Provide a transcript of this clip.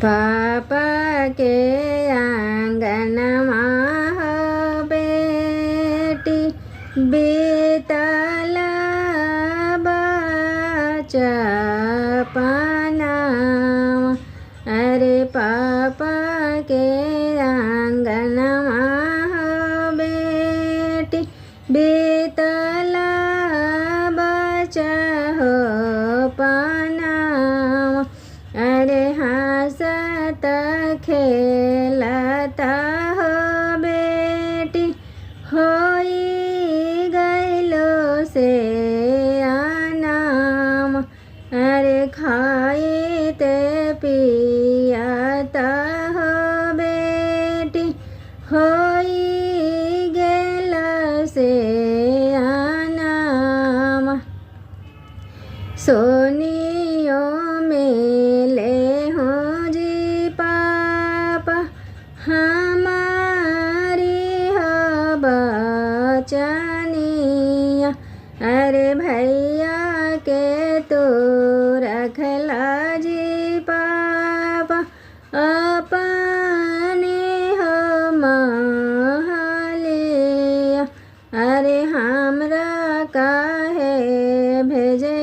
पापा के आंगनमा हो बेटी बीतला बचपना। अरे पापा के आंगनमा हो बेटी बीतला बचपना। अरे हंसत खेलता हो बेटी होई गइलो से आनाम। अरे खाइते पियता हो बेटी होई गेल से आनाम। सोनियो मेले हो जी पापा हमारी हो बचनिया। अरे भैया के तो रखला जी पापा अपने हो महलिया। अरे हमरा काहे भेजे